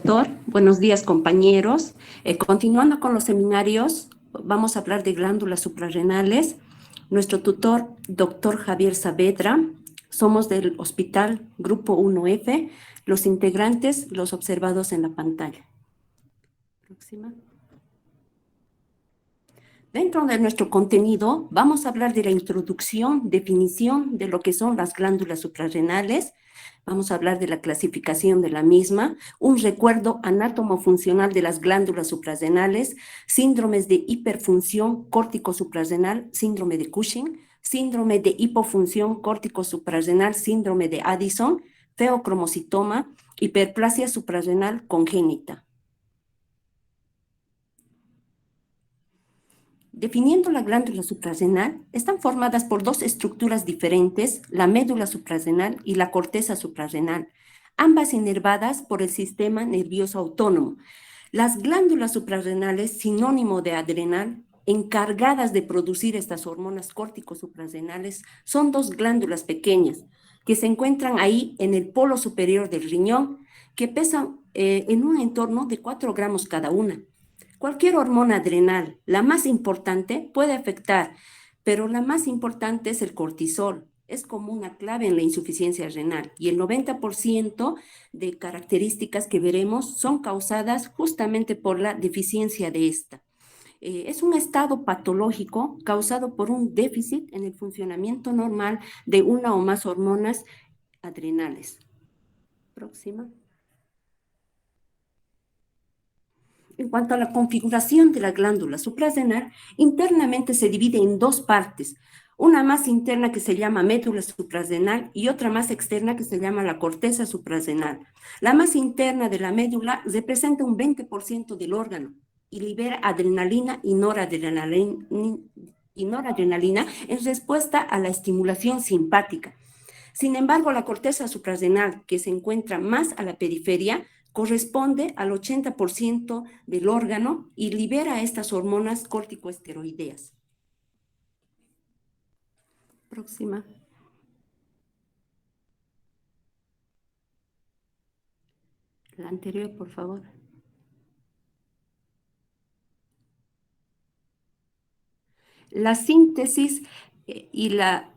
doctor. Buenos días, compañeros. Continuando con los seminarios, vamos a hablar de glándulas suprarrenales. Nuestro tutor, doctor Javier Saavedra. Somos del Hospital Grupo 1F. Los integrantes, los observados en la pantalla. Próxima. Dentro de nuestro contenido, vamos a hablar de la introducción, definición de lo que son las glándulas suprarrenales. Vamos a hablar de la clasificación de la misma, un recuerdo anátomo-funcional de las glándulas suprarrenales, síndromes de hiperfunción córtico-suprarrenal, síndrome de Cushing, síndrome de hipofunción córtico-suprarrenal, síndrome de Addison, feocromocitoma, hiperplasia suprarrenal congénita. Definiendo la glándula suprarrenal, están formadas por dos estructuras diferentes, la médula suprarrenal y la corteza suprarrenal, ambas inervadas por el sistema nervioso autónomo. Las glándulas suprarrenales, sinónimo de adrenal, encargadas de producir estas hormonas córtico-suprarrenales, son dos glándulas pequeñas que se encuentran ahí en el polo superior del riñón, que pesan en un entorno de 4 gramos cada una. Cualquier hormona adrenal, la más importante, puede afectar, pero la más importante es el cortisol. Es como una clave en la insuficiencia renal y el 90% de características que veremos son causadas justamente por la deficiencia de esta. Es un estado patológico causado por un déficit en el funcionamiento normal de una o más hormonas adrenales. Próxima. En cuanto a la configuración de la glándula suprarrenal, internamente se divide en dos partes, una más interna que se llama médula suprarrenal y otra más externa que se llama la corteza suprarrenal. La más interna de la médula representa un 20% del órgano y libera adrenalina y noradrenalina en respuesta a la estimulación simpática. Sin embargo, la corteza suprarrenal, que se encuentra más a la periferia, corresponde al 80% del órgano y libera estas hormonas corticoesteroideas. Próxima. La anterior, por favor. La síntesis y la...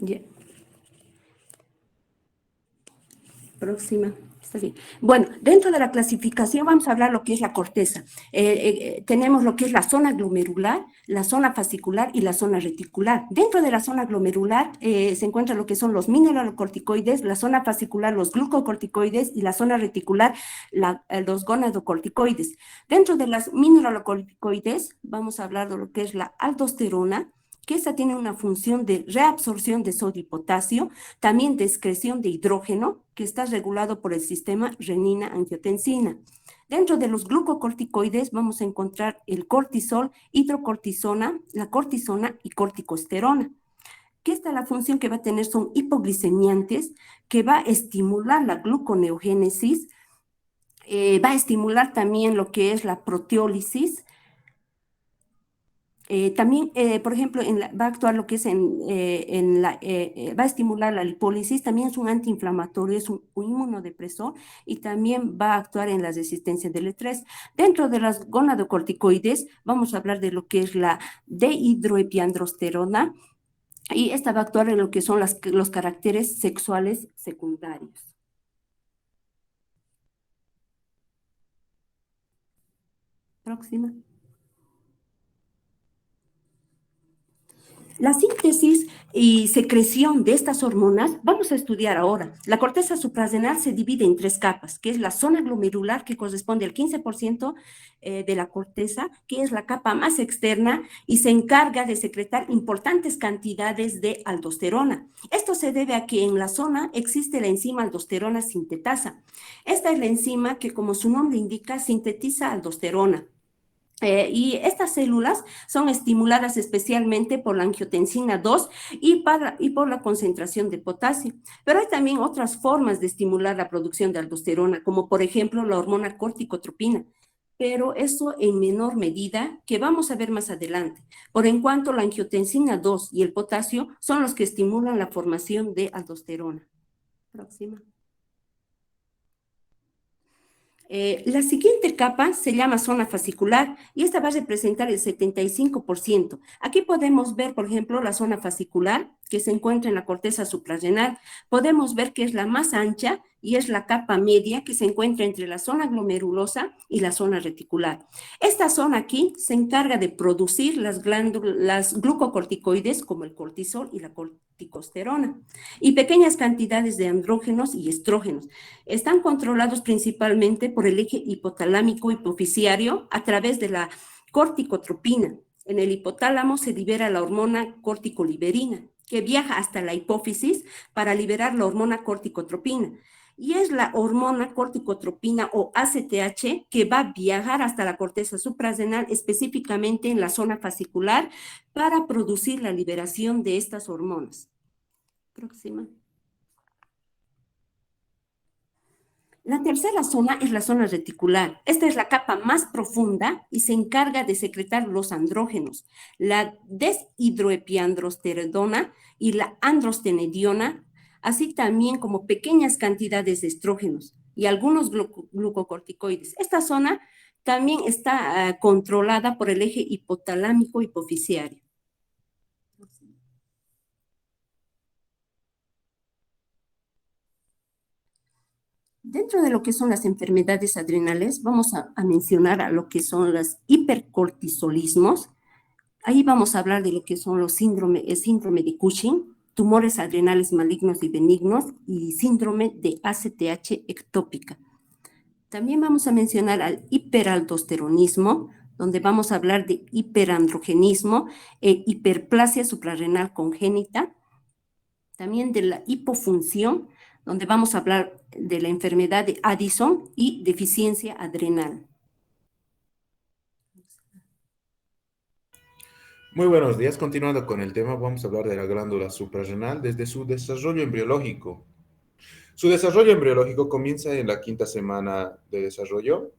Yeah. Próxima. Está bien. Bueno, dentro de la clasificación vamos a hablar lo que es la corteza. Tenemos lo que es la zona glomerular, la zona fascicular y la zona reticular. Dentro de la zona glomerular se encuentra lo que son los mineralocorticoides, la zona fascicular, los glucocorticoides y la zona reticular, los gonadocorticoides. Dentro de las mineralocorticoides vamos a hablar de lo que es la aldosterona, que esta tiene una función de reabsorción de sodio y potasio, también de excreción de hidrógeno, que está regulado por el sistema renina-angiotensina. Dentro de los glucocorticoides vamos a encontrar el cortisol, hidrocortisona, la cortisona y corticosterona. Que esta la función que va a tener son hipoglicemiantes, que va a estimular la gluconeogénesis, va a estimular también lo que es la proteólisis. También, por ejemplo, va a actuar lo que es va a estimular la lipólisis, también es un antiinflamatorio, es un inmunodepresor y también va a actuar en la resistencia del estrés. Dentro de las gonadocorticoides vamos a hablar de lo que es la dehidroepiandrosterona y esta va a actuar en lo que son los caracteres sexuales secundarios. Próxima. La síntesis y secreción de estas hormonas vamos a estudiar ahora. La corteza suprarrenal se divide en 3 capas, que es la zona glomerular, que corresponde al 15% de la corteza, que es la capa más externa y se encarga de secretar importantes cantidades de aldosterona. Esto se debe a que en la zona existe la enzima aldosterona sintetasa. Esta es la enzima que, como su nombre indica, sintetiza aldosterona. Y estas células son estimuladas especialmente por la angiotensina 2 y por la concentración de potasio. Pero hay también otras formas de estimular la producción de aldosterona, como por ejemplo la hormona corticotropina, pero eso en menor medida que vamos a ver más adelante, por en cuanto la angiotensina 2 y el potasio son los que estimulan la formación de aldosterona. Próxima. La siguiente capa se llama zona fascicular y esta va a representar el 75%. Aquí podemos ver, por ejemplo, la zona fascicular que se encuentra en la corteza suprarrenal. Podemos ver que es la más ancha y es la capa media que se encuentra entre la zona glomerulosa y la zona reticular. Esta zona aquí se encarga de producir las glucocorticoides como el cortisol y la corticosterona y pequeñas cantidades de andrógenos y estrógenos. Están controlados principalmente por el eje hipotalámico hipofisiario a través de la corticotropina. En el hipotálamo se libera la hormona corticoliberina, que viaja hasta la hipófisis para liberar la hormona corticotropina. Y es la hormona corticotropina o ACTH que va a viajar hasta la corteza suprarrenal, específicamente en la zona fascicular, para producir la liberación de estas hormonas. Próxima. La tercera zona es la zona reticular. Esta es la capa más profunda y se encarga de secretar los andrógenos, la deshidroepiandrosterona y la androstenediona, así también como pequeñas cantidades de estrógenos y algunos glucocorticoides. Esta zona también está controlada por el eje hipotalámico hipofisiario. Dentro de lo que son las enfermedades adrenales, vamos a mencionar a lo que son los hipercortisolismos. Ahí vamos a hablar de lo que son el síndrome de Cushing, tumores adrenales malignos y benignos y síndrome de ACTH ectópica. También vamos a mencionar al hiperaldosteronismo, donde vamos a hablar de hiperandrogenismo e hiperplasia suprarrenal congénita. También de la hipofunción, donde vamos a hablar de la enfermedad de Addison y deficiencia adrenal. Muy buenos días. Continuando con el tema, vamos a hablar de la glándula suprarrenal desde su desarrollo embriológico. Su desarrollo embriológico comienza en la quinta semana de desarrollo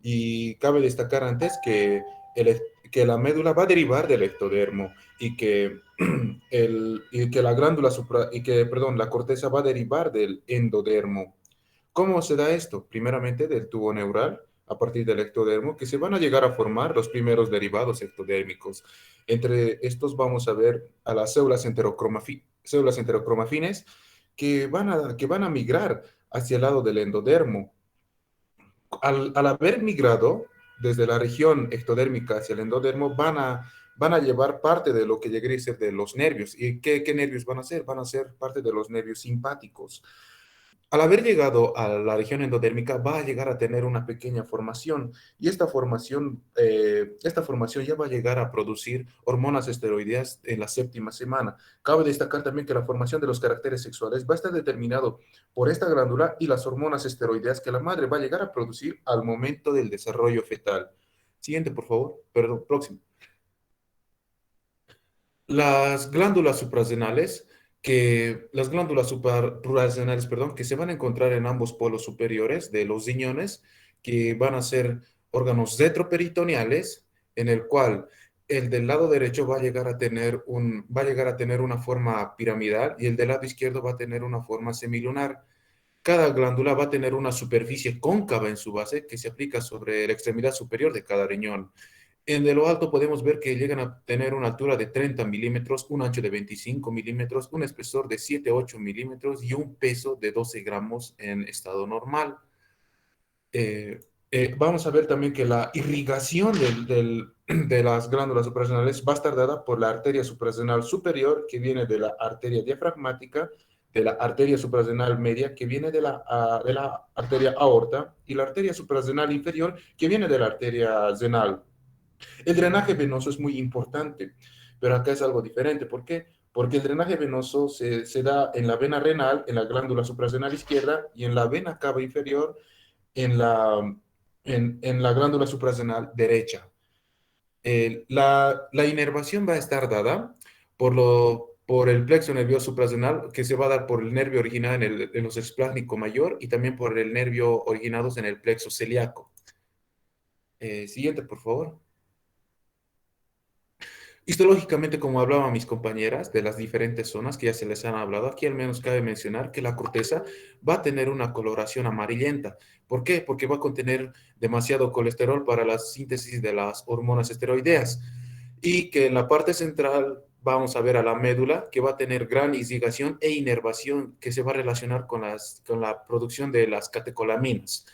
y cabe destacar antes que, que la médula va a derivar del ectodermo y que, y que la glándula perdón, la corteza va a derivar del endodermo. ¿Cómo se da esto? Primeramente del tubo neural, a partir del ectodermo, que se van a llegar a formar los primeros derivados ectodérmicos. Entre estos vamos a ver a las células enterocromafines que van a migrar hacia el lado del endodermo. Al haber migrado desde la región ectodérmica hacia el endodermo, van a llevar parte de lo que llegaría a ser de los nervios. ¿Y qué nervios van a ser? Van a ser parte de los nervios simpáticos. Al haber llegado a la región endodérmica, va a llegar a tener una pequeña formación y esta formación ya va a llegar a producir hormonas esteroideas en la séptima semana. Cabe destacar también que la formación de los caracteres sexuales va a estar determinado por esta glándula y las hormonas esteroideas que la madre va a llegar a producir al momento del desarrollo fetal. Siguiente, por favor. Perdón, próximo. Las glándulas suprarrenales, perdón, que se van a encontrar en ambos polos superiores de los riñones, que van a ser órganos retroperitoneales, en el cual el del lado derecho va a llegar a tener una forma piramidal y el del lado izquierdo va a tener una forma semilunar. Cada glándula va a tener una superficie cóncava en su base que se aplica sobre la extremidad superior de cada riñón. En de lo alto podemos ver que llegan a tener una altura de 30 milímetros, un ancho de 25 milímetros, un espesor de 7 a 8 milímetros y un peso de 12 gramos en estado normal. Eh, Vamos a ver también que la irrigación de las glándulas suprarrenales va a estar dada por la arteria suprarrenal superior, que viene de la arteria diafragmática, de la arteria suprarrenal media, que viene de la arteria aorta, y la arteria suprarrenal inferior, que viene de la arteria renal. El drenaje venoso es muy importante, pero acá es algo diferente. ¿Por qué? Porque el drenaje venoso se da en la vena renal, en la glándula suprarrenal izquierda y en la vena cava inferior, en en la glándula suprarrenal derecha. La inervación va a estar dada por el plexo nervioso suprarrenal, que se va a dar por el nervio originado en los esplásnico mayor y también por el nervio originados en el plexo celíaco. Siguiente, por favor. Histológicamente, como hablaban mis compañeras de las diferentes zonas que ya se les han hablado, aquí al menos cabe mencionar que la corteza va a tener una coloración amarillenta. ¿Por qué? Porque va a contener demasiado colesterol para la síntesis de las hormonas esteroideas. Y que en la parte central vamos a ver a la médula que va a tener gran irrigación e inervación que se va a relacionar con la producción de las catecolaminas.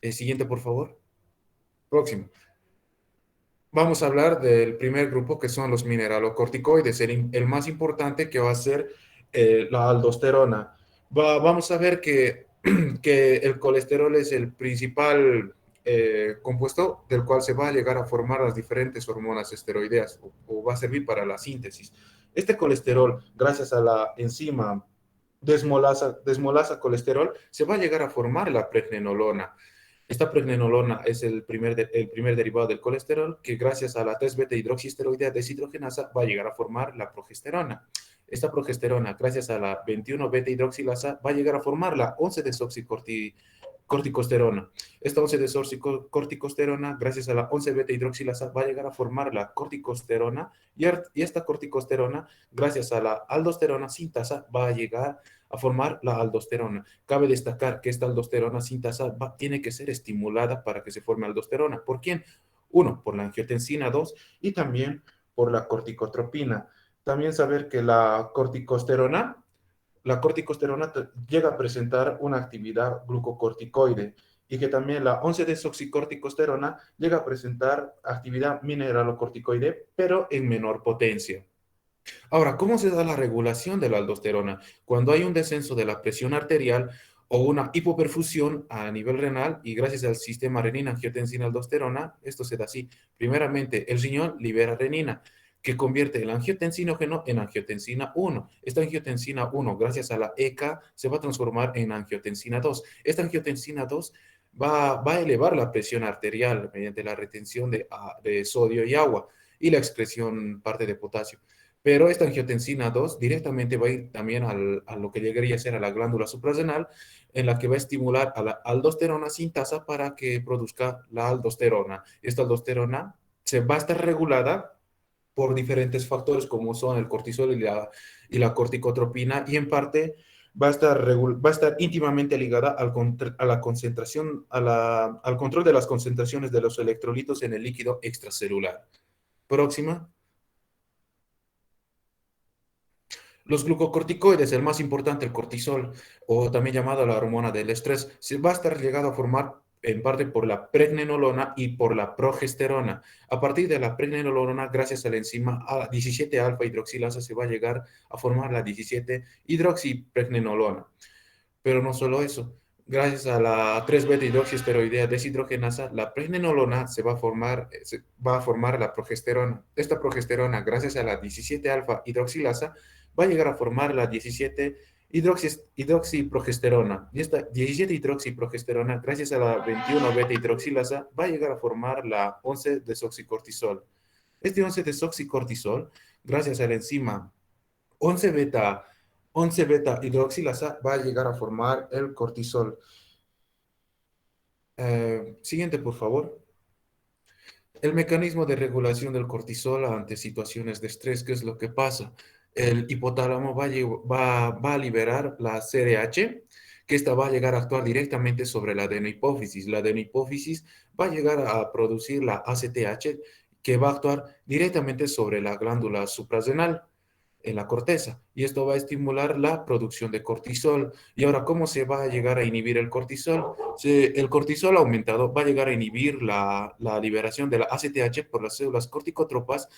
Siguiente, por favor. Próximo. Vamos a hablar del primer grupo que son los mineralocorticoides, el más importante que va a ser la aldosterona. Vamos a ver que, que el colesterol es el principal compuesto del cual se va a llegar a formar las diferentes hormonas esteroideas o va a servir para la síntesis. Este colesterol, gracias a la enzima desmolasa colesterol, se va a llegar a formar la pregnenolona. Esta pregnenolona es el primer derivado del colesterol que gracias a la 3-beta hidroxiesteroidea deshidrogenasa va a llegar a formar la progesterona. Esta progesterona, gracias a la 21-beta hidroxilasa, va a llegar a formar la 11-desoxicorticosterona. Esta 11-desoxicorticosterona, gracias a la 11-beta hidroxilasa, va a llegar a formar la corticosterona y esta corticosterona, gracias a la aldosterona sintasa, va a llegar a formar la aldosterona. Cabe destacar que esta aldosterona sintasa tiene que ser estimulada para que se forme aldosterona. ¿Por quién? Uno, por la angiotensina 2 y también por la corticotropina. También saber que la corticosterona llega a presentar una actividad glucocorticoide y que también la 11-desoxicorticosterona llega a presentar actividad mineralocorticoide, pero en menor potencia. Ahora, ¿cómo se da la regulación de la aldosterona? Cuando hay un descenso de la presión arterial o una hipoperfusión a nivel renal y gracias al sistema renina-angiotensina-aldosterona, esto se da así. Primeramente, el riñón libera renina, que convierte el angiotensinógeno en angiotensina 1. Esta angiotensina 1, gracias a la ECA, se va a transformar en angiotensina 2. Esta angiotensina 2 va a elevar la presión arterial mediante la retención de sodio y agua y la excreción parte de potasio. Pero esta angiotensina 2 directamente va a ir también a lo que llegaría a ser a la glándula suprarrenal, en la que va a estimular a la aldosterona sintasa para que produzca la aldosterona. Esta aldosterona se va a estar regulada por diferentes factores como son el cortisol y la corticotropina y en parte va a estar íntimamente ligada a la concentración, al control de las concentraciones de los electrolitos en el líquido extracelular. Próxima. Los glucocorticoides, el más importante, el cortisol, o también llamado la hormona del estrés, se va a estar llegado a formar en parte por la pregnenolona y por la progesterona. A partir de la pregnenolona, gracias a la enzima 17-alfa hidroxilasa, se va a llegar a formar la 17-hidroxipregnenolona. Pero no solo eso. Gracias a la 3-beta hidroxiesteroidea deshidrogenasa, la pregnenolona va a formar la progesterona. Esta progesterona, gracias a la 17-alfa hidroxilasa, va a llegar a formar la 17 hidroxiprogesterona. Y esta 17 hidroxiprogesterona, gracias a la 21-beta hidroxilasa, va a llegar a formar la 11-desoxicortisol. Este 11-desoxicortisol, gracias a la enzima 11 beta, 11 beta hidroxilasa va a llegar a formar el cortisol. Siguiente, por favor. El mecanismo de regulación del cortisol ante situaciones de estrés, ¿qué es lo que pasa? El hipotálamo va a liberar la CRH, que esta va a llegar a actuar directamente sobre la adenohipófisis. La adenohipófisis va a llegar a producir la ACTH, que va a actuar directamente sobre la glándula suprarrenal en la corteza y esto va a estimular la producción de cortisol. Y ahora, ¿cómo se va a llegar a inhibir el cortisol? El cortisol aumentado va a llegar a inhibir la liberación de la ACTH por las células corticotropas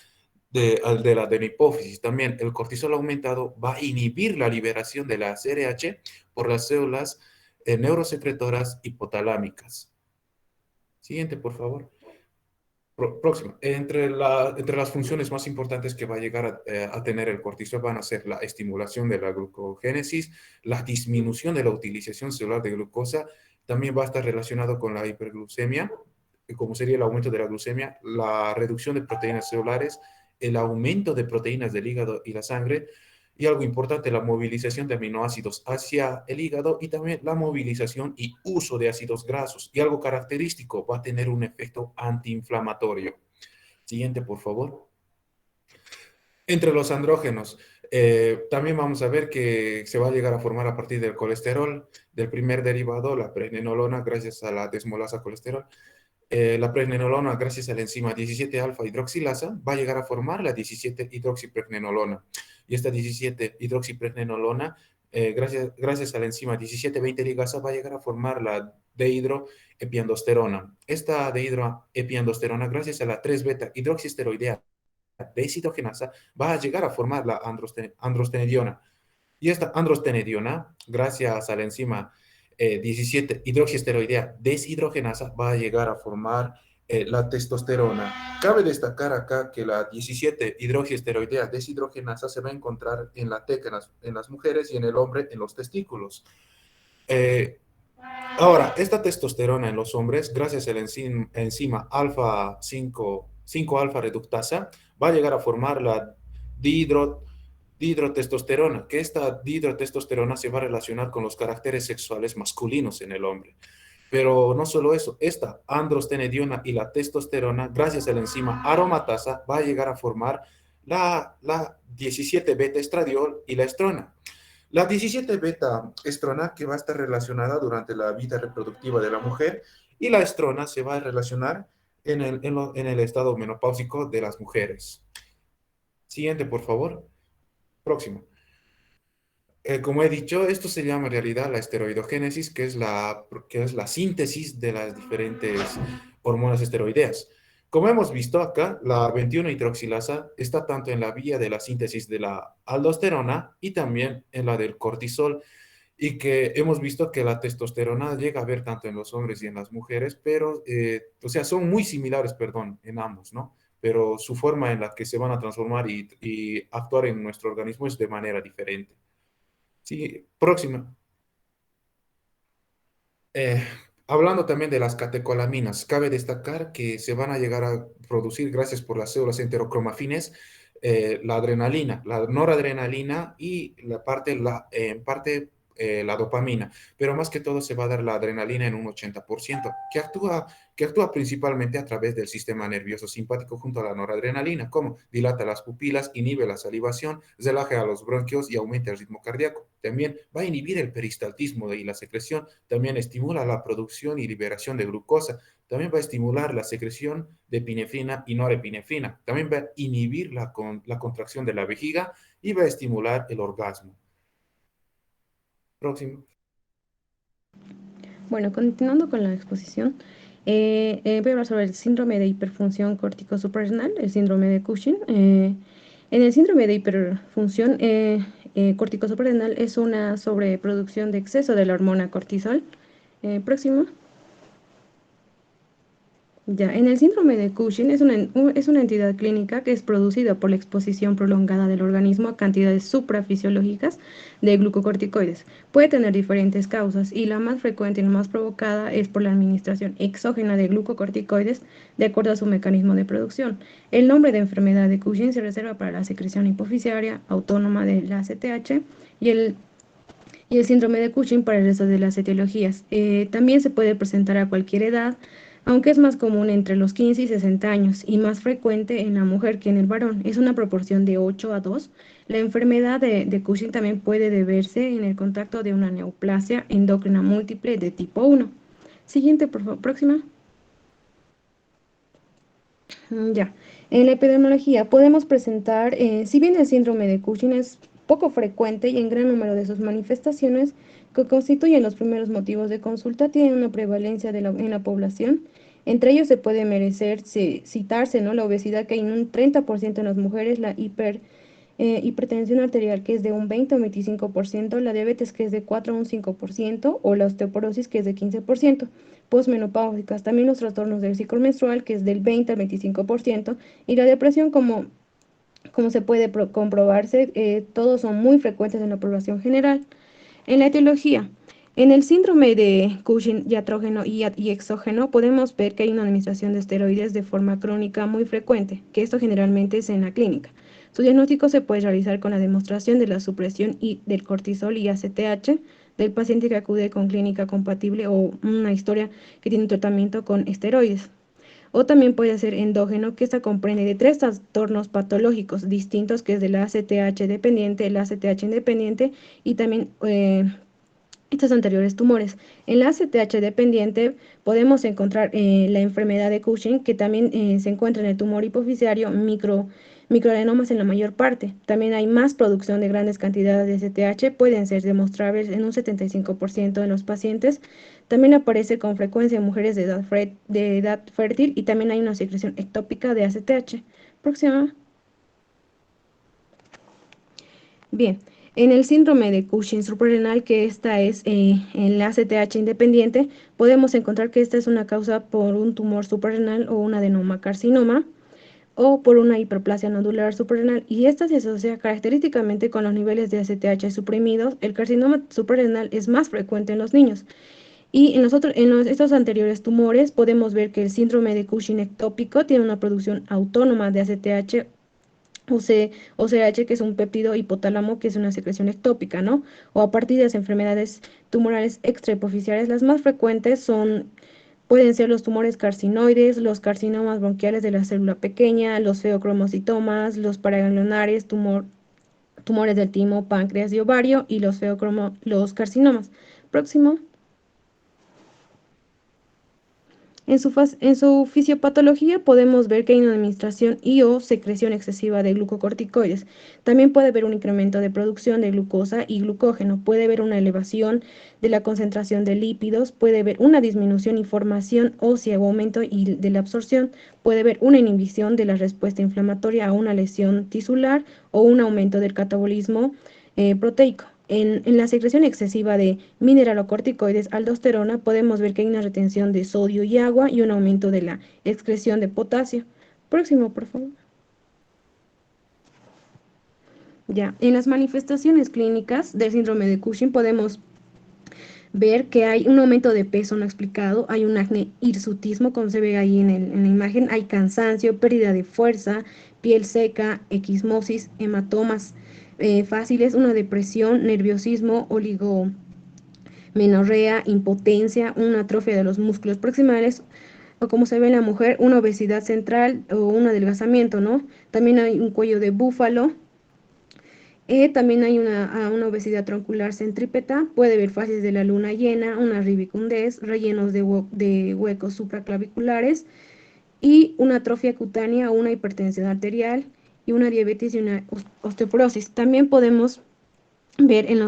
de la adenohipófisis. También el cortisol aumentado va a inhibir la liberación de la CRH por las células neurosecretoras hipotalámicas. Siguiente, por favor. Próximo. Entre las funciones más importantes que va a llegar a tener el cortisol van a ser la estimulación de la glucogénesis, la disminución de la utilización celular de glucosa, también va a estar relacionado con la hiperglucemia, como sería el aumento de la glucemia, la reducción de proteínas celulares, el aumento de proteínas del hígado y la sangre, Y algo importante, la movilización de aminoácidos hacia el hígado y también la movilización y uso de ácidos grasos. Y algo característico, va a tener un efecto antiinflamatorio. Siguiente, por favor. Entre los andrógenos, también vamos a ver que se va a llegar a formar a partir del colesterol, del primer derivado, la pregnenolona, gracias a la desmolasa colesterol. La pregnenolona, gracias a la enzima 17 alfa hidroxilasa, va a llegar a formar la 17 hidroxipregnenolona. Y esta 17 hidroxipregnenolona, gracias a la enzima 17-20 ligasa, va a llegar a formar la dehidroepiandosterona. Esta dehidroepiandosterona, gracias a la 3 beta hidroxisteroidea deshidrogenasa, va a llegar a formar la androstenediona. Y esta androstenediona, gracias a la enzima 17 hidroxiesteroidea deshidrogenasa, va a llegar a formar la testosterona. Cabe destacar acá que la 17 hidroxiesteroidea deshidrogenasa se va a encontrar en la teca en las mujeres y en el hombre en los testículos. Eh, Ahora, esta testosterona en los hombres, gracias a la enzima alfa 5 alfa reductasa, va a llegar a formar la dihidro, dihidrotestosterona, que esta dihidrotestosterona se va a relacionar con los caracteres sexuales masculinos en el hombre. Pero no solo eso, esta androstenediona y la testosterona, gracias a la enzima aromatasa, va a llegar a formar la 17 beta estradiol y la estrona. La 17 beta estrona que va a estar relacionada durante la vida reproductiva de la mujer y la estrona se va a relacionar en el estado menopáusico de las mujeres. Siguiente, por favor. Próximo. Como he dicho, esto se llama en realidad la esteroidogénesis, que es la síntesis de las diferentes hormonas esteroideas. Como hemos visto acá, la 21-hidroxilasa está tanto en la vía de la síntesis de la aldosterona y también en la del cortisol, y que hemos visto que la testosterona llega a haber tanto en los hombres y en las mujeres, pero, o sea, son muy similares, perdón, en ambos, ¿no? Pero su forma en la que se van a transformar y actuar en nuestro organismo es de manera diferente. Sí, próxima. Eh, Hablando también de las catecolaminas, cabe destacar que se van a llegar a producir, gracias por las células enterocromafines, la adrenalina, la noradrenalina y en parte la dopamina, pero más que todo se va a dar la adrenalina en un 80%, que actúa principalmente a través del sistema nervioso simpático junto a la noradrenalina, como dilata las pupilas, inhibe la salivación, relaja a los bronquios y aumenta el ritmo cardíaco. También va a inhibir el peristaltismo y la secreción, también estimula la producción y liberación de glucosa, también va a estimular la secreción de epinefrina y norepinefrina, también va a inhibir la contracción de la vejiga y va a estimular el orgasmo. Próximo. Bueno, continuando con la exposición, voy a hablar sobre el síndrome de hiperfunción córtico suprarrenal, el síndrome de Cushing. En el síndrome de hiperfunción córtico suprarrenal es una sobreproducción de exceso de la hormona cortisol. Próximo. Ya, en el síndrome de Cushing es una entidad clínica que es producida por la exposición prolongada del organismo a cantidades suprafisiológicas de glucocorticoides. Puede tener diferentes causas y la más frecuente y la más provocada es por la administración exógena de glucocorticoides de acuerdo a su mecanismo de producción. El nombre de enfermedad de Cushing se reserva para la secreción hipofisiaria autónoma de la ACTH y el síndrome de Cushing para el resto de las etiologías. También se puede presentar a cualquier edad, aunque es más común entre los 15 y 60 años y más frecuente en la mujer que en el varón. Es una proporción de 8 a 2. La enfermedad de Cushing también puede deberse en el contacto de una neoplasia endocrina múltiple de tipo 1. Siguiente, por favor, próxima. Ya, en la epidemiología podemos presentar, si bien el síndrome de Cushing es poco frecuente y en gran número de sus manifestaciones que constituyen los primeros motivos de consulta, tienen una prevalencia en la población. Entre ellos se puede citarse, ¿no? La obesidad, que hay en un 30% en las mujeres, la hipertensión arterial, que es de un 20 a un 25%, la diabetes, que es de 4 a un 5%, o la osteoporosis, que es de 15%. Posmenopáusicas, también los trastornos del ciclo menstrual, que es del 20 al 25%, y la depresión, como se puede comprobarse, todos son muy frecuentes en la población general. En la etiología, en el síndrome de Cushing diatrógeno y exógeno, podemos ver que hay una administración de esteroides de forma crónica muy frecuente, que esto generalmente es en la clínica. Su diagnóstico se puede realizar con la demostración de la supresión del cortisol y ACTH del paciente que acude con clínica compatible o una historia que tiene un tratamiento con esteroides. O también puede ser endógeno, que esta comprende de 3 trastornos patológicos distintos, que es del ACTH dependiente, el ACTH independiente y también estos anteriores tumores. En la ACTH dependiente podemos encontrar la enfermedad de Cushing, que también se encuentra en el tumor hipoficiario, microadenomas en la mayor parte. También hay más producción de grandes cantidades de ACTH, pueden ser demostrables en un 75% de los pacientes. También aparece con frecuencia en mujeres de edad fértil y también hay una secreción ectópica de ACTH. Próxima. Bien, en el síndrome de Cushing suprarrenal, que esta es el ACTH independiente, podemos encontrar que esta es una causa por un tumor suprarrenal o un adenomacarcinoma o por una hiperplasia nodular suprarrenal, y esta se asocia característicamente con los niveles de ACTH suprimidos. El carcinoma suprarrenal es más frecuente en los niños. Y estos anteriores tumores podemos ver que el síndrome de Cushing ectópico tiene una producción autónoma de ACTH OCH, que es un péptido hipotálamo, que es una secreción ectópica, ¿no? O a partir de las enfermedades tumorales extrahipoficiales, las más frecuentes pueden ser los tumores carcinoides, los carcinomas bronquiales de la célula pequeña, los feocromocitomas, los paraganglionares, tumores del timo, páncreas y ovario, y los carcinomas. Próximo. En su fisiopatología podemos ver que hay una administración y o secreción excesiva de glucocorticoides. También puede haber un incremento de producción de glucosa y glucógeno. Puede haber una elevación de la concentración de lípidos. Puede haber una disminución y formación ósea o aumento de la absorción. Puede haber una inhibición de la respuesta inflamatoria a una lesión tisular o un aumento del catabolismo proteico. En la secreción excesiva de mineralocorticoides, aldosterona, podemos ver que hay una retención de sodio y agua y un aumento de la excreción de potasio. Próximo, por favor. Ya, en las manifestaciones clínicas del síndrome de Cushing podemos ver que hay un aumento de peso no explicado, hay un acné hirsutismo, como se ve ahí en la imagen, hay cansancio, pérdida de fuerza, piel seca, equismosis, hematomas fáciles, una depresión, nerviosismo, oligomenorrea, impotencia, una atrofia de los músculos proximales, o como se ve en la mujer, una obesidad central o un adelgazamiento, ¿no? También hay un cuello de búfalo. También hay una obesidad troncular centrípeta, puede haber fases de la luna llena, una ribicundez, rellenos de huecos supraclaviculares y una atrofia cutánea o una hipertensión arterial y una diabetes y una osteoporosis. También podemos ver en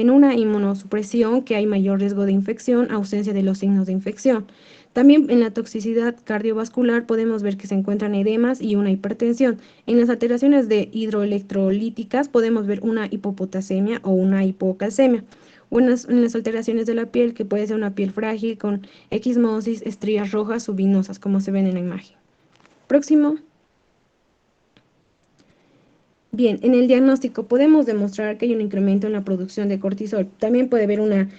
una inmunosupresión que hay mayor riesgo de infección, ausencia de los signos de infección. También en la toxicidad cardiovascular podemos ver que se encuentran edemas y una hipertensión. En las alteraciones de hidroelectrolíticas podemos ver una hipopotasemia o una hipocalcemia. O en las alteraciones de la piel, que puede ser una piel frágil con equismosis, estrías rojas subinosas, como se ven en la imagen. Próximo. Bien, en el diagnóstico podemos demostrar que hay un incremento en la producción de cortisol. También puede haber una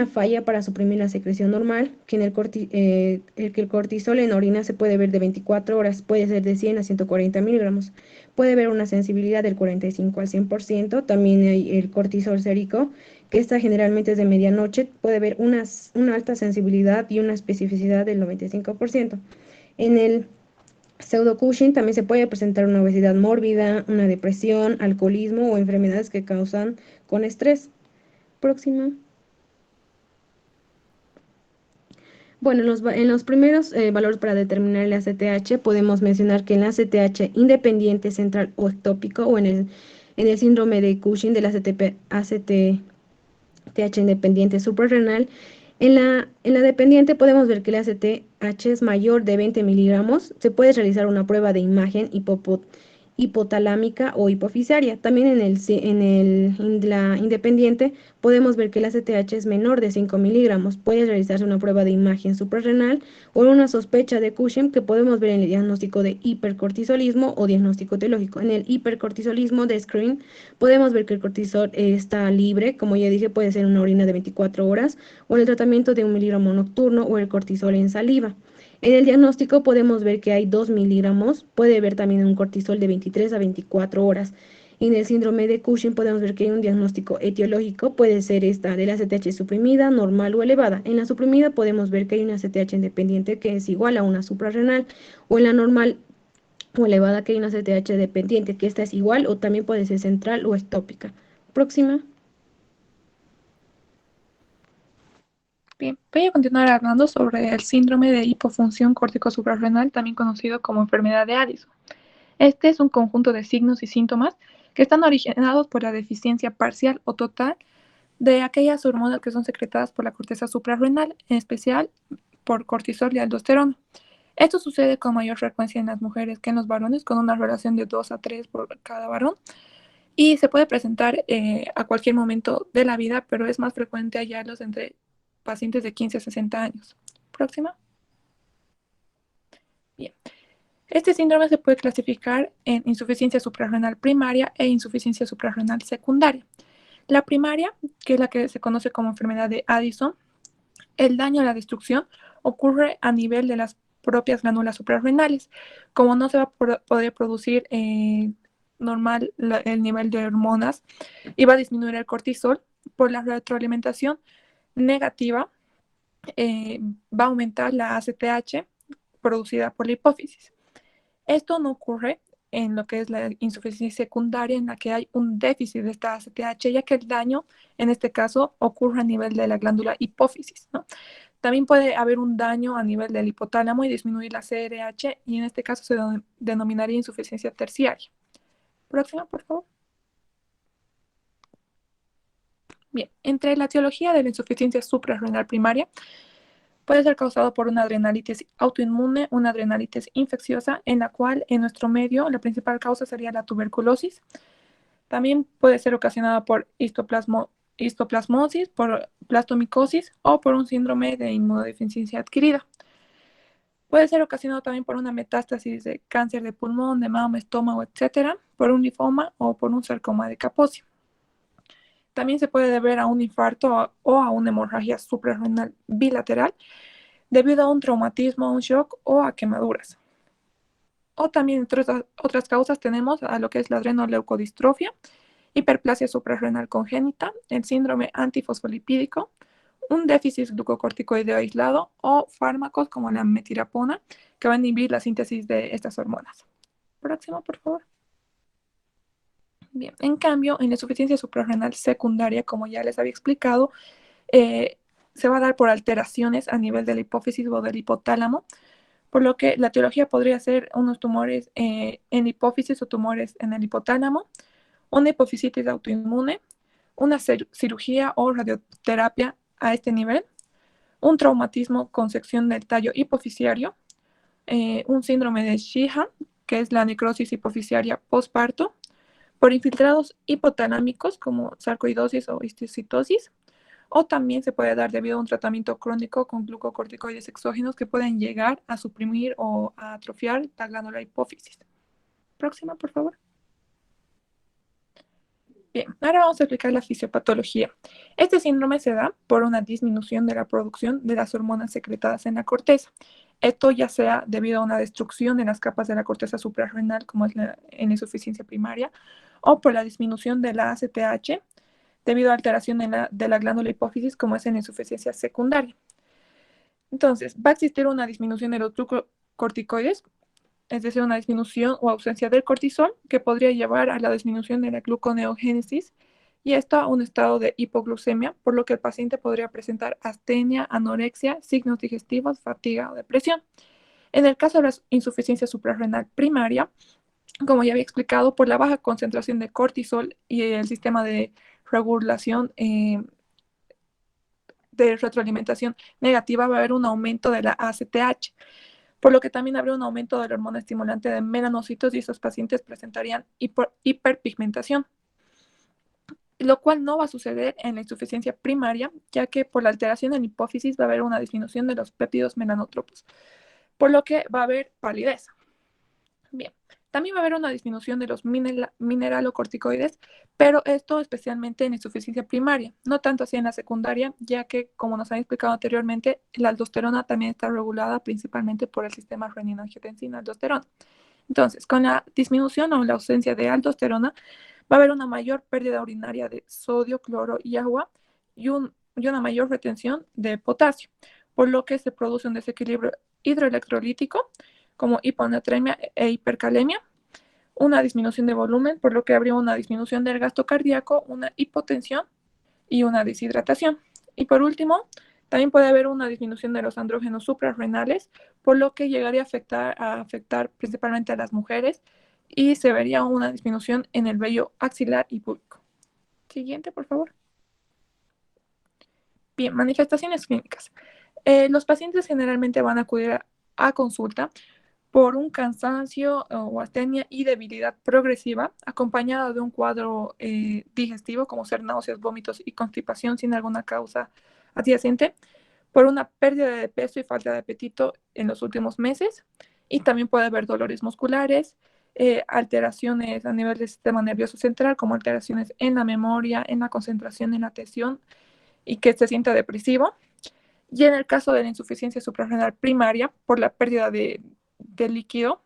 falla para suprimir la secreción normal, que el cortisol en orina se puede ver de 24 horas, puede ser de 100 a 140 miligramos. Puede haber una sensibilidad del 45 al 100%. También hay el cortisol sérico, que esta generalmente es de medianoche, puede haber una alta sensibilidad y una especificidad del 95%. En el pseudo-Cushing también se puede presentar una obesidad mórbida, una depresión, alcoholismo o enfermedades que causan con estrés. Próximo. Bueno, en los primeros valores para determinar el ACTH podemos mencionar que en el ACTH independiente central o ectópico o en el síndrome de Cushing del ACTH independiente suprarrenal, en la dependiente podemos ver que el ACTH es mayor de 20 miligramos. Se puede realizar una prueba de imagen hipotalámica o hipoficiaria. También en la independiente podemos ver que el ACTH es menor de 5 miligramos. Puede realizarse una prueba de imagen suprarrenal o una sospecha de Cushing que podemos ver en el diagnóstico de hipercortisolismo o diagnóstico etiológico. En el hipercortisolismo de screen podemos ver que el cortisol está libre, como ya dije, puede ser una orina de 24 horas o en el tratamiento de 1 miligramo nocturno o el cortisol en saliva. En el diagnóstico podemos ver que hay 2 miligramos, puede haber también un cortisol de 23 a 24 horas. En el síndrome de Cushing podemos ver que hay un diagnóstico etiológico, puede ser esta de la ACTH suprimida, normal o elevada. En la suprimida podemos ver que hay una ACTH independiente que es igual a una suprarrenal, o en la normal o elevada que hay una ACTH dependiente, que esta es igual o también puede ser central o estópica. Próxima. Bien, voy a continuar hablando sobre el síndrome de hipofunción córtico-suprarrenal, también conocido como enfermedad de Addison. Este es un conjunto de signos y síntomas que están originados por la deficiencia parcial o total de aquellas hormonas que son secretadas por la corteza suprarrenal, en especial por cortisol y aldosterona. Esto sucede con mayor frecuencia en las mujeres que en los varones, con una relación de 2 a 3 por cada varón, y se puede presentar a cualquier momento de la vida, pero es más frecuente hallarlos entre pacientes de 15 a 60 años. Próxima. Bien. Este síndrome se puede clasificar en insuficiencia suprarrenal primaria e insuficiencia suprarrenal secundaria. La primaria, que es la que se conoce como enfermedad de Addison, el daño a la destrucción ocurre a nivel de las propias glándulas suprarrenales. Como no se va a poder producir normal el nivel de hormonas y va a disminuir el cortisol, por la retroalimentación negativa va a aumentar la ACTH producida por la hipófisis. Esto no ocurre en lo que es la insuficiencia secundaria, en la que hay un déficit de esta ACTH, ya que el daño, en este caso, ocurre a nivel de la glándula hipófisis, ¿no? También puede haber un daño a nivel del hipotálamo y disminuir la CRH, y en este caso se denominaría insuficiencia terciaria. Próxima, por favor. Bien, entre la etiología de la insuficiencia suprarrenal primaria, puede ser causado por una adrenalitis autoinmune, una adrenalitis infecciosa, en la cual en nuestro medio la principal causa sería la tuberculosis. También puede ser ocasionada por histoplasmosis, por plastomicosis o por un síndrome de inmunodeficiencia adquirida. Puede ser ocasionado también por una metástasis de cáncer de pulmón, de mama, estómago, etcétera, por un linfoma o por un sarcoma de Kaposi. También se puede deber a un infarto o a una hemorragia suprarrenal bilateral debido a un traumatismo, a un shock o a quemaduras. O también entre otras causas tenemos a lo que es la adrenoleucodistrofia, hiperplasia suprarrenal congénita, el síndrome antifosfolipídico, un déficit glucocorticoideo aislado o fármacos como la metirapona que van a inhibir la síntesis de estas hormonas. Próximo, por favor. Bien, en cambio, en la insuficiencia suprarrenal secundaria, como ya les había explicado, se va a dar por alteraciones a nivel de la hipófisis o del hipotálamo, por lo que la etiología podría ser unos tumores en hipófisis o tumores en el hipotálamo, una hipofisitis autoinmune, una cirugía o radioterapia a este nivel, un traumatismo con sección del tallo hipofisiario, un síndrome de Sheehan, que es la necrosis hipofisiaria postparto, por infiltrados hipotalámicos como sarcoidosis o histocitosis, o también se puede dar debido a un tratamiento crónico con glucocorticoides exógenos que pueden llegar a suprimir o a atrofiar la glándula hipófisis. Próxima, por favor. Bien, ahora vamos a explicar la fisiopatología. Este síndrome se da por una disminución de la producción de las hormonas secretadas en la corteza. Esto ya sea debido a una destrucción en las capas de la corteza suprarrenal, como es en la insuficiencia primaria, o por la disminución de la ACTH debido a alteración de la glándula hipófisis, como es en la insuficiencia secundaria. Entonces, va a existir una disminución de los glucocorticoides, es decir, una disminución o ausencia del cortisol, que podría llevar a la disminución de la gluconeogénesis y esto a un estado de hipoglucemia, por lo que el paciente podría presentar astenia, anorexia, signos digestivos, fatiga o depresión. En el caso de la insuficiencia suprarrenal primaria, como ya había explicado, por la baja concentración de cortisol y el sistema de regulación de retroalimentación negativa, va a haber un aumento de la ACTH. por lo que también habría un aumento de la hormona estimulante de melanocitos y esos pacientes presentarían hiperpigmentación, lo cual no va a suceder en la insuficiencia primaria, ya que por la alteración en hipófisis va a haber una disminución de los péptidos melanotropos, por lo que va a haber palidez. Bien, también va a haber una disminución de los mineralocorticoides, pero esto especialmente en insuficiencia primaria, no tanto así en la secundaria, ya que, como nos han explicado anteriormente, la aldosterona también está regulada principalmente por el sistema renina-angiotensina-aldosterona. Entonces, con la disminución o la ausencia de aldosterona, va a haber una mayor pérdida urinaria de sodio, cloro y agua y una mayor retención de potasio, por lo que se produce un desequilibrio hidroelectrolítico como hiponatremia e hipercalemia, una disminución de volumen, por lo que habría una disminución del gasto cardíaco, una hipotensión y una deshidratación. Y por último, también puede haber una disminución de los andrógenos suprarrenales, por lo que llegaría a afectar principalmente a las mujeres y se vería una disminución en el vello axilar y púbico. Siguiente, por favor. Bien, manifestaciones clínicas. Los pacientes generalmente van a acudir a consulta por un cansancio o astenia y debilidad progresiva, acompañado de un cuadro digestivo, como ser náuseas, vómitos y constipación sin alguna causa adyacente, por una pérdida de peso y falta de apetito en los últimos meses, y también puede haber dolores musculares, alteraciones a nivel del sistema nervioso central, como alteraciones en la memoria, en la concentración, en la atención, y que se sienta depresivo. Y en el caso de la insuficiencia suprarrenal primaria, por la pérdida de líquido,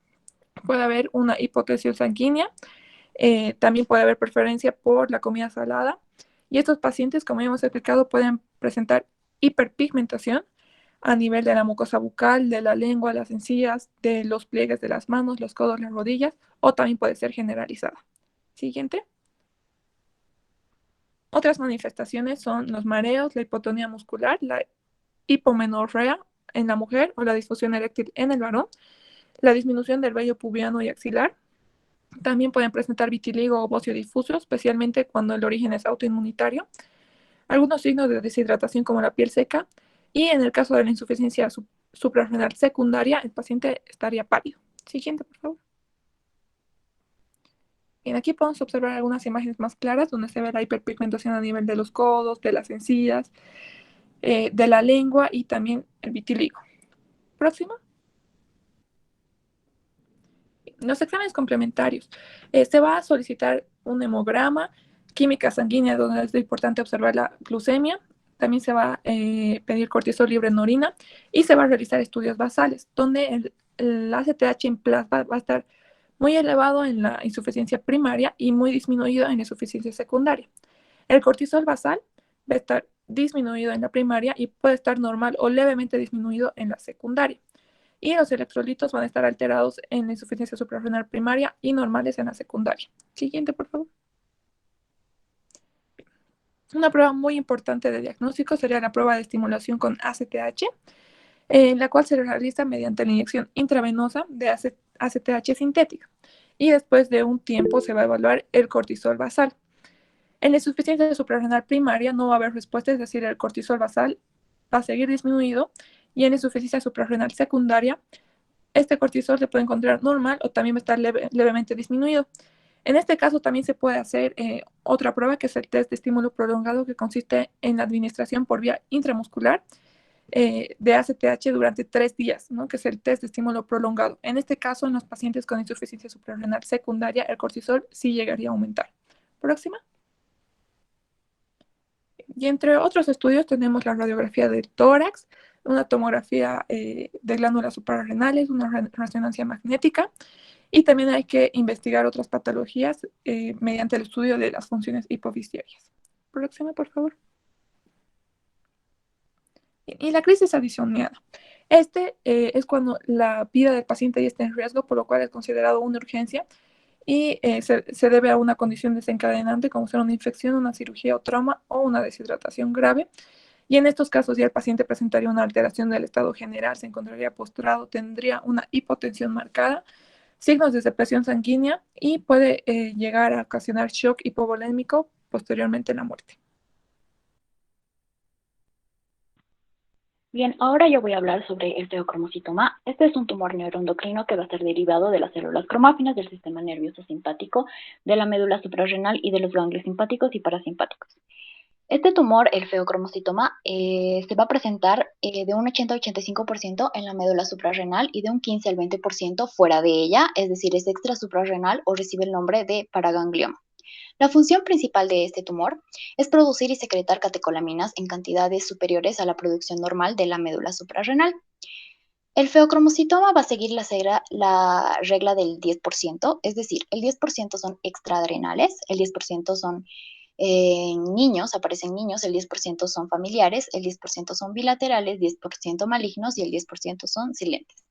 puede haber una hipotensión sanguínea, también puede haber preferencia por la comida salada, y estos pacientes, como ya hemos explicado, pueden presentar hiperpigmentación a nivel de la mucosa bucal, de la lengua, las encías, de los pliegues de las manos, los codos, las rodillas, o también puede ser generalizada. Siguiente. Otras manifestaciones son los mareos, la hipotonía muscular, la hipomenorrea en la mujer o la disfunción eréctil en el varón, la disminución del vello pubiano y axilar. También pueden presentar vitiligo o bocio difuso, especialmente cuando el origen es autoinmunitario. Algunos signos de deshidratación como la piel seca, y en el caso de la insuficiencia suprarrenal secundaria, el paciente estaría pálido. Siguiente, por favor. Bien, aquí podemos observar algunas imágenes más claras donde se ve la hiperpigmentación a nivel de los codos, de las encías, de la lengua y también el vitiligo. Próxima. Los exámenes complementarios. Se va a solicitar un hemograma, química sanguínea, donde es importante observar la glucemia. También se va a pedir cortisol libre en orina y se va a realizar estudios basales, donde el ACTH en plasma va a estar muy elevado en la insuficiencia primaria y muy disminuido en la insuficiencia secundaria. El cortisol basal va a estar disminuido en la primaria y puede estar normal o levemente disminuido en la secundaria. Y los electrolitos van a estar alterados en la insuficiencia suprarrenal primaria y normales en la secundaria. Siguiente, por favor. Una prueba muy importante de diagnóstico sería la prueba de estimulación con ACTH, la cual se realiza mediante la inyección intravenosa de ACTH sintética. Y después de un tiempo se va a evaluar el cortisol basal. En la insuficiencia suprarrenal primaria no va a haber respuesta, es decir, el cortisol basal va a seguir disminuido, y en la insuficiencia suprarrenal secundaria, este cortisol se puede encontrar normal o también va a estar levemente disminuido. En este caso también se puede hacer otra prueba, que es el test de estímulo prolongado, que consiste en la administración por vía intramuscular de ACTH durante 3 días, ¿no? Que es el test de estímulo prolongado. En este caso, en los pacientes con insuficiencia suprarrenal secundaria, el cortisol sí llegaría a aumentar. Próxima. Y entre otros estudios tenemos la radiografía del tórax, una tomografía de glándulas suprarrenales, una resonancia magnética, y también hay que investigar otras patologías mediante el estudio de las funciones hipofisiarias. Próxima, por favor. Y la crisis adicionada. Es cuando la vida del paciente ya está en riesgo, por lo cual es considerado una urgencia y se debe a una condición desencadenante, como ser una infección, una cirugía o trauma o una deshidratación grave. Y en estos casos ya el paciente presentaría una alteración del estado general, se encontraría postrado, tendría una hipotensión marcada, signos de secreción sanguínea y puede llegar a ocasionar shock hipovolémico, posteriormente la muerte. Bien, ahora yo voy a hablar sobre el feocromocitoma. Este es un tumor neuroendocrino que va a ser derivado de las células cromófinas del sistema nervioso simpático, de la médula suprarrenal y de los ganglios simpáticos y parasimpáticos. Este tumor, el feocromocitoma, se va a presentar de un 80-85% en la médula suprarrenal y de un 15 al 20% fuera de ella, es decir, es extrasuprarrenal o recibe el nombre de paraganglioma. La función principal de este tumor es producir y secretar catecolaminas en cantidades superiores a la producción normal de la médula suprarrenal. El feocromocitoma va a seguir la regla del 10%, es decir, el 10% son extraadrenales, el 10% son niños, aparecen niños, el 10% son familiares, el 10% son bilaterales, 10% malignos y el 10% son silentes.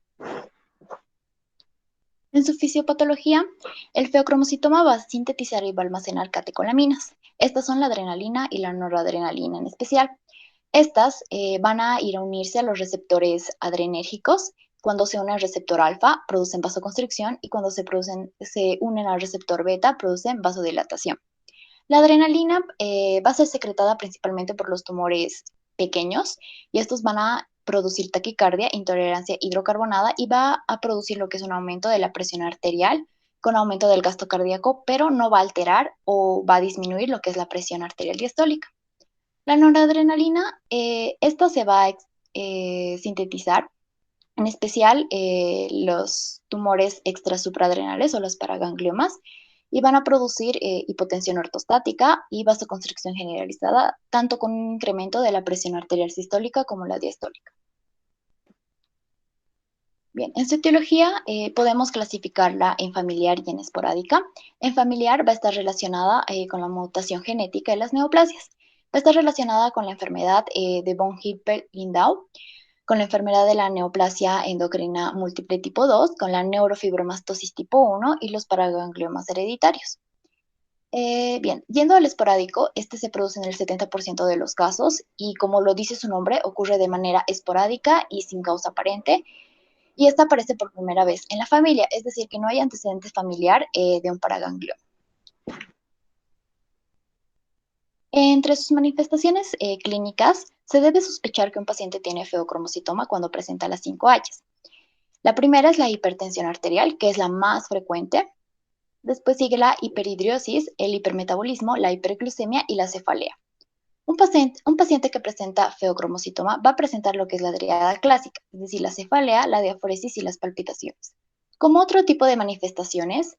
En su fisiopatología, el feocromocitoma va a sintetizar y va a almacenar catecolaminas. Estas son la adrenalina y la noradrenalina en especial. Estas van a ir a unirse a los receptores adrenérgicos. Cuando se une al receptor alfa, producen vasoconstricción y cuando se unen al receptor beta, producen vasodilatación. La adrenalina va a ser secretada principalmente por los tumores pequeños y estos van a producir taquicardia, intolerancia hidrocarbonada y va a producir lo que es un aumento de la presión arterial con aumento del gasto cardíaco, pero no va a alterar o va a disminuir lo que es la presión arterial diastólica. La noradrenalina, esta se va a sintetizar, en especial los tumores extrasupraadrenales o los paragangliomas, y van a producir hipotensión ortostática y vasoconstricción generalizada, tanto con un incremento de la presión arterial sistólica como la diastólica. Bien, en su etiología podemos clasificarla en familiar y en esporádica. En familiar va a estar relacionada con la mutación genética de las neoplasias. Va a estar relacionada con la enfermedad de von Hippel-Lindau, con la enfermedad de la neoplasia endocrina múltiple tipo 2, con la neurofibromastosis tipo 1 y los paragangliomas hereditarios. Bien, yendo al esporádico, este se produce en el 70% de los casos y como lo dice su nombre, ocurre de manera esporádica y sin causa aparente. Y esta aparece por primera vez en la familia, es decir, que no hay antecedente familiar de un paraganglioma. Entre sus manifestaciones clínicas, se debe sospechar que un paciente tiene feocromocitoma cuando presenta las 5 H's. La primera es la hipertensión arterial, que es la más frecuente. Después sigue la hiperhidrosis, el hipermetabolismo, la hiperglucemia y la cefalea. Un paciente que presenta feocromocitoma va a presentar lo que es la triada clásica, es decir, la cefalea, la diaforesis y las palpitaciones. Como otro tipo de manifestaciones,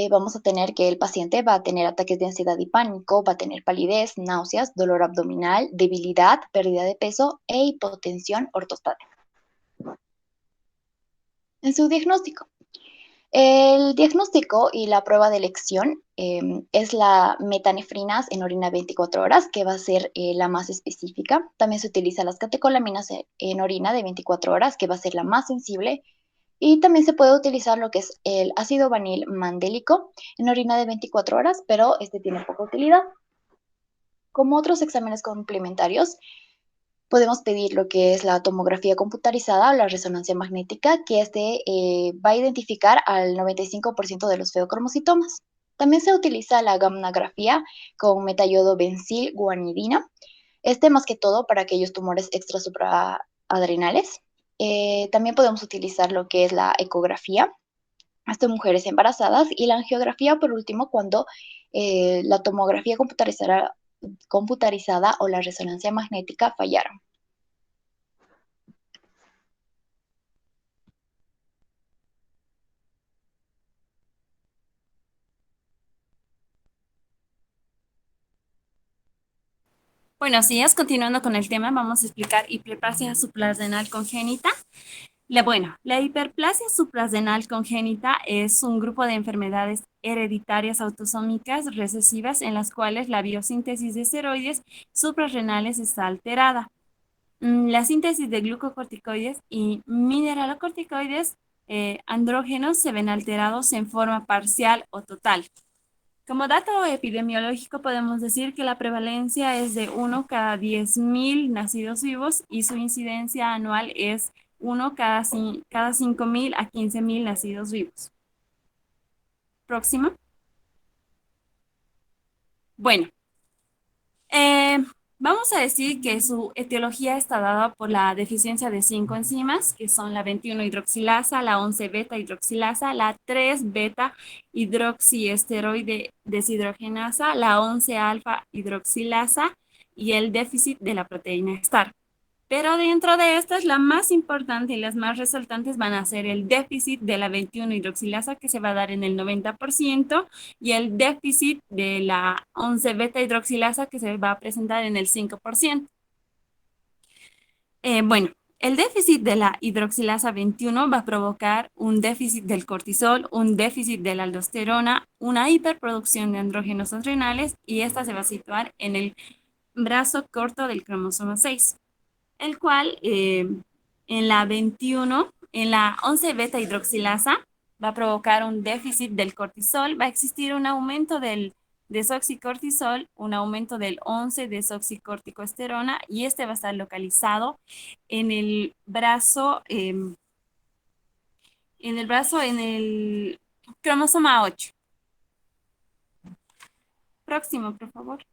vamos a tener que el paciente va a tener ataques de ansiedad y pánico, va a tener palidez, náuseas, dolor abdominal, debilidad, pérdida de peso e hipotensión ortostática. En su diagnóstico. El diagnóstico y la prueba de elección es la metanefrinas en orina 24 horas, que va a ser la más específica. También se utilizan las catecolaminas en orina de 24 horas, que va a ser la más sensible. Y también se puede utilizar lo que es el ácido vanil mandélico en orina de 24 horas, pero este tiene poca utilidad. Como otros exámenes complementarios, podemos pedir lo que es la tomografía computarizada o la resonancia magnética, que va a identificar al 95% de los feocromocitomas. También se utiliza la gammagrafía con metayodo benzil guanidina, más que todo para aquellos tumores extrasupraadrenales. También podemos utilizar lo que es la ecografía, hasta mujeres embarazadas, y la angiografía, por último, cuando la tomografía computarizada o la resonancia magnética fallaron. Buenos días, continuando con el tema, vamos a explicar hiperplasia suprarrenal congénita. La hiperplasia suprarrenal congénita es un grupo de enfermedades hereditarias autosómicas recesivas en las cuales la biosíntesis de esteroides suprarrenales está alterada. La síntesis de glucocorticoides y mineralocorticoides andrógenos se ven alterados en forma parcial o total. Como dato epidemiológico podemos decir que la prevalencia es de 1 cada 10.000 nacidos vivos y su incidencia anual es 1 cada 5.000 a 15.000 nacidos vivos. Próxima. Bueno, Vamos a decir que su etiología está dada por la deficiencia de 5 enzimas, que son la 21-hidroxilasa, la 11-beta-hidroxilasa, la 3-beta-hidroxiesteroide deshidrogenasa, la 11-alfa-hidroxilasa y el déficit de la proteína STAR. Pero dentro de estas, la más importante y las más resaltantes van a ser el déficit de la 21-hidroxilasa, que se va a dar en el 90%, y el déficit de la 11-beta-hidroxilasa, que se va a presentar en el 5%. Bueno, el déficit de la hidroxilasa 21 va a provocar un déficit del cortisol, un déficit de la aldosterona, una hiperproducción de andrógenos adrenales, y esta se va a situar en el brazo corto del cromosoma 6. El cual en la 21, en la 11-beta hidroxilasa, va a provocar un déficit del cortisol, va a existir un aumento del desoxicortisol, un aumento del 11-desoxicorticoesterona, y este va a estar localizado en el brazo, en el cromosoma 8. Próximo, por favor.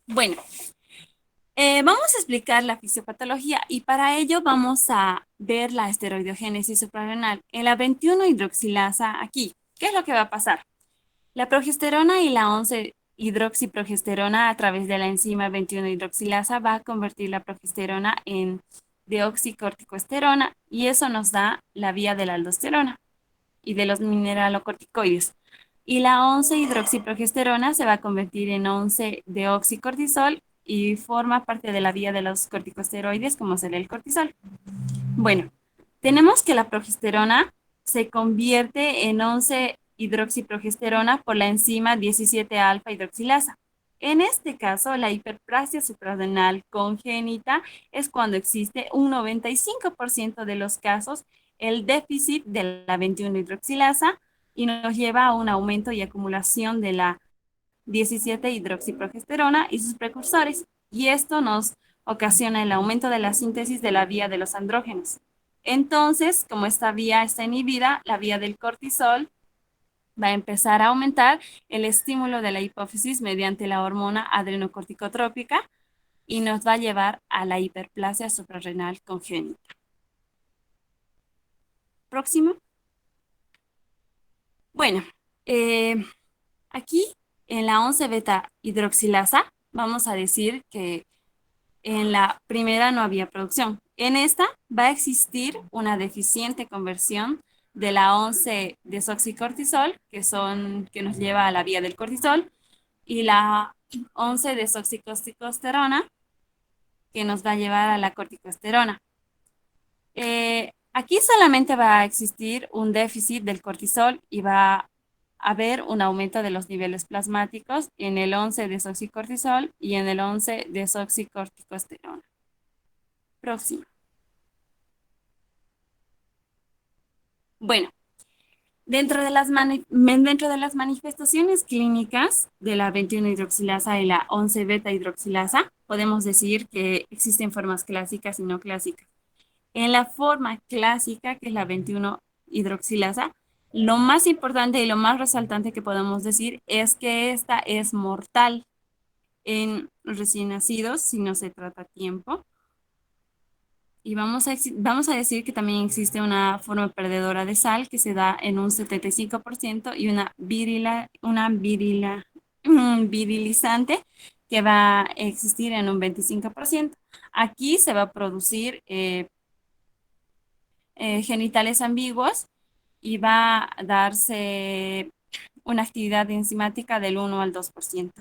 Bueno. Vamos a explicar la fisiopatología y para ello vamos a ver la esteroidogénesis suprarrenal. En la 21-hidroxilasa aquí, ¿qué es lo que va a pasar? La progesterona y la 11-hidroxiprogesterona a través de la enzima 21-hidroxilasa va a convertir la progesterona en deoxicorticoesterona y eso nos da la vía de la aldosterona y de los mineralocorticoides. Y la 11-hidroxiprogesterona se va a convertir en 11-deoxicortisol y forma parte de la vía de los corticosteroides, como será el cortisol. Bueno, tenemos que la progesterona se convierte en 11-hidroxiprogesterona por la enzima 17-alfa-hidroxilasa. En este caso, la hiperplasia suprarrenal congénita es cuando existe un 95% de los casos el déficit de la 21-hidroxilasa y nos lleva a un aumento y acumulación de la 17-hidroxiprogesterona y sus precursores, y esto nos ocasiona el aumento de la síntesis de la vía de los andrógenos. Entonces, como esta vía está inhibida, la vía del cortisol va a empezar a aumentar el estímulo de la hipófisis mediante la hormona adrenocorticotrópica y nos va a llevar a la hiperplasia suprarrenal congénita. Próximo. Bueno, aquí en la 11-beta hidroxilasa vamos a decir que en la primera no había producción. En esta va a existir una deficiente conversión de la 11-desoxicortisol, que nos lleva a la vía del cortisol, y la 11-desoxicorticosterona, que nos va a llevar a la corticosterona. Aquí solamente va a existir un déficit del cortisol y va a haber un aumento de los niveles plasmáticos en el 11-desoxicortisol y en el 11-desoxicorticosterona. Próximo. Bueno, dentro de las manifestaciones clínicas de la 21-hidroxilasa y la 11-beta-hidroxilasa, podemos decir que existen formas clásicas y no clásicas. En la forma clásica, que es la 21-hidroxilasa, lo más importante y lo más resaltante que podemos decir es que esta es mortal en recién nacidos si no se trata a tiempo. Y vamos a decir que también existe una forma perdedora de sal que se da en un 75% y una virilizante que va a existir en un 25%. Aquí se va a producir genitales ambiguos y va a darse una actividad enzimática del 1 al 2%.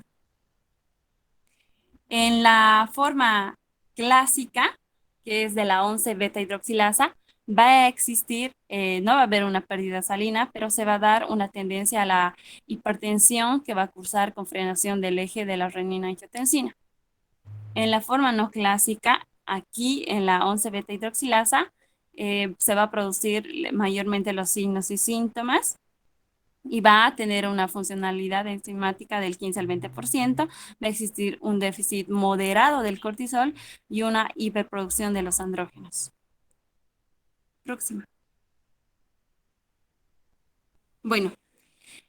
En la forma clásica, que es de la 11-beta hidroxilasa, va a existir, no va a haber una pérdida salina, pero se va a dar una tendencia a la hipertensión que va a cursar con frenación del eje de la renina-angiotensina. En la forma no clásica, aquí en la 11-beta hidroxilasa, se va a producir mayormente los signos y síntomas y va a tener una funcionalidad enzimática del 15 al 20%, va a existir un déficit moderado del cortisol y una hiperproducción de los andrógenos. Próxima. Bueno,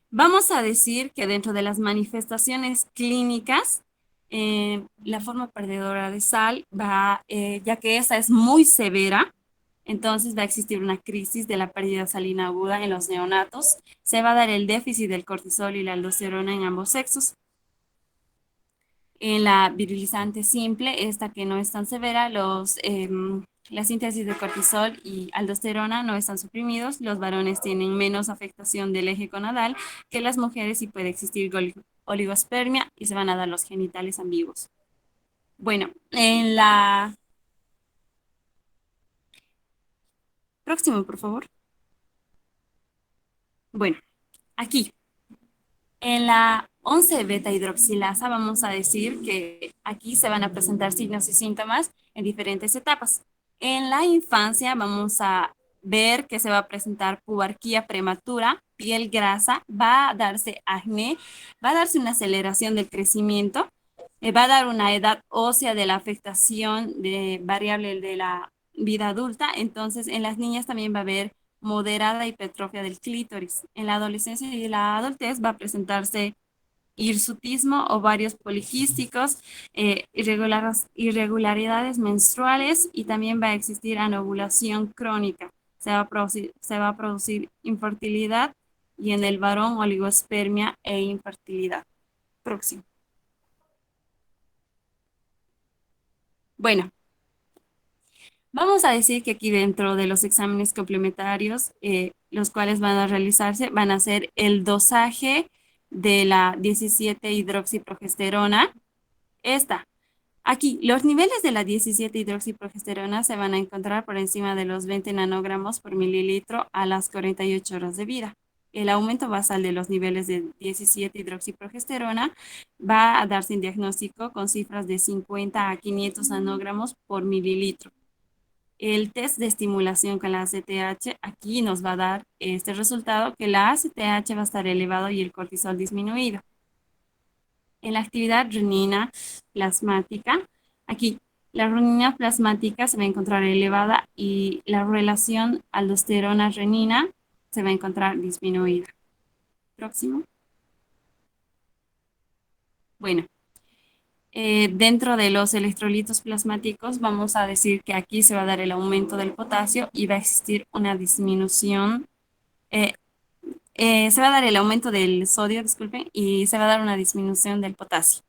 vamos a decir que dentro de las manifestaciones clínicas La forma perdedora de sal va, ya que esta es muy severa, entonces va a existir una crisis de la pérdida salina aguda en los neonatos. Se va a dar el déficit del cortisol y la aldosterona en ambos sexos. En la virilizante simple, esta que no es tan severa, la síntesis de cortisol y aldosterona no están suprimidos. Los varones tienen menos afectación del eje gonadal que las mujeres y puede existir oligospermia y se van a dar los genitales ambiguos. Bueno, en la... Próximo, por favor. Bueno, aquí. En la 11 beta hidroxilasa vamos a decir que aquí se van a presentar signos y síntomas en diferentes etapas. En la infancia vamos a ver que se va a presentar pubarquía prematura, piel grasa, va a darse acné, va a darse una aceleración del crecimiento, va a dar una edad ósea de la afectación variable de la vida adulta. Entonces, en las niñas también va a haber moderada hipertrofia del clítoris. En la adolescencia y la adultez va a presentarse hirsutismo, ovarios poliquísticos, irregularidades menstruales y también va a existir anovulación crónica. Se va a producir infertilidad y en el varón oligospermia e infertilidad. Próximo. Bueno, vamos a decir que aquí dentro de los exámenes complementarios, los cuales van a realizarse, van a ser el dosaje de la 17-hidroxiprogesterona. Aquí, los niveles de la 17-hidroxiprogesterona se van a encontrar por encima de los 20 nanogramos por mililitro a las 48 horas de vida. El aumento basal de los niveles de 17-hidroxiprogesterona va a darse en diagnóstico con cifras de 50 a 500 nanogramos por mililitro. El test de estimulación con la ACTH aquí nos va a dar este resultado, que la ACTH va a estar elevado y el cortisol disminuido. En la actividad renina plasmática, aquí la renina plasmática se va a encontrar elevada y la relación aldosterona-renina se va a encontrar disminuida. Próximo. Bueno. Dentro de los electrolitos plasmáticos vamos a decir que aquí se va a dar el aumento del potasio y va a existir una disminución, se va a dar el aumento del sodio, disculpen, y se va a dar una disminución del potasio.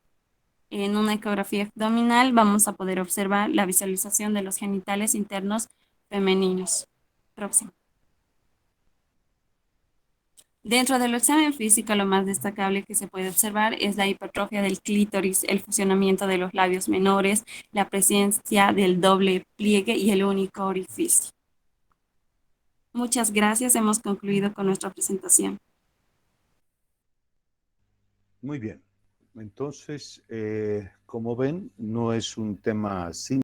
En una ecografía abdominal vamos a poder observar la visualización de los genitales internos femeninos. Próximo. Dentro del examen físico, lo más destacable que se puede observar es la hipertrofia del clítoris, el fusionamiento de los labios menores, la presencia del doble pliegue y el único orificio. Muchas gracias, hemos concluido con nuestra presentación. Muy bien. Entonces, como ven, no es un tema simple.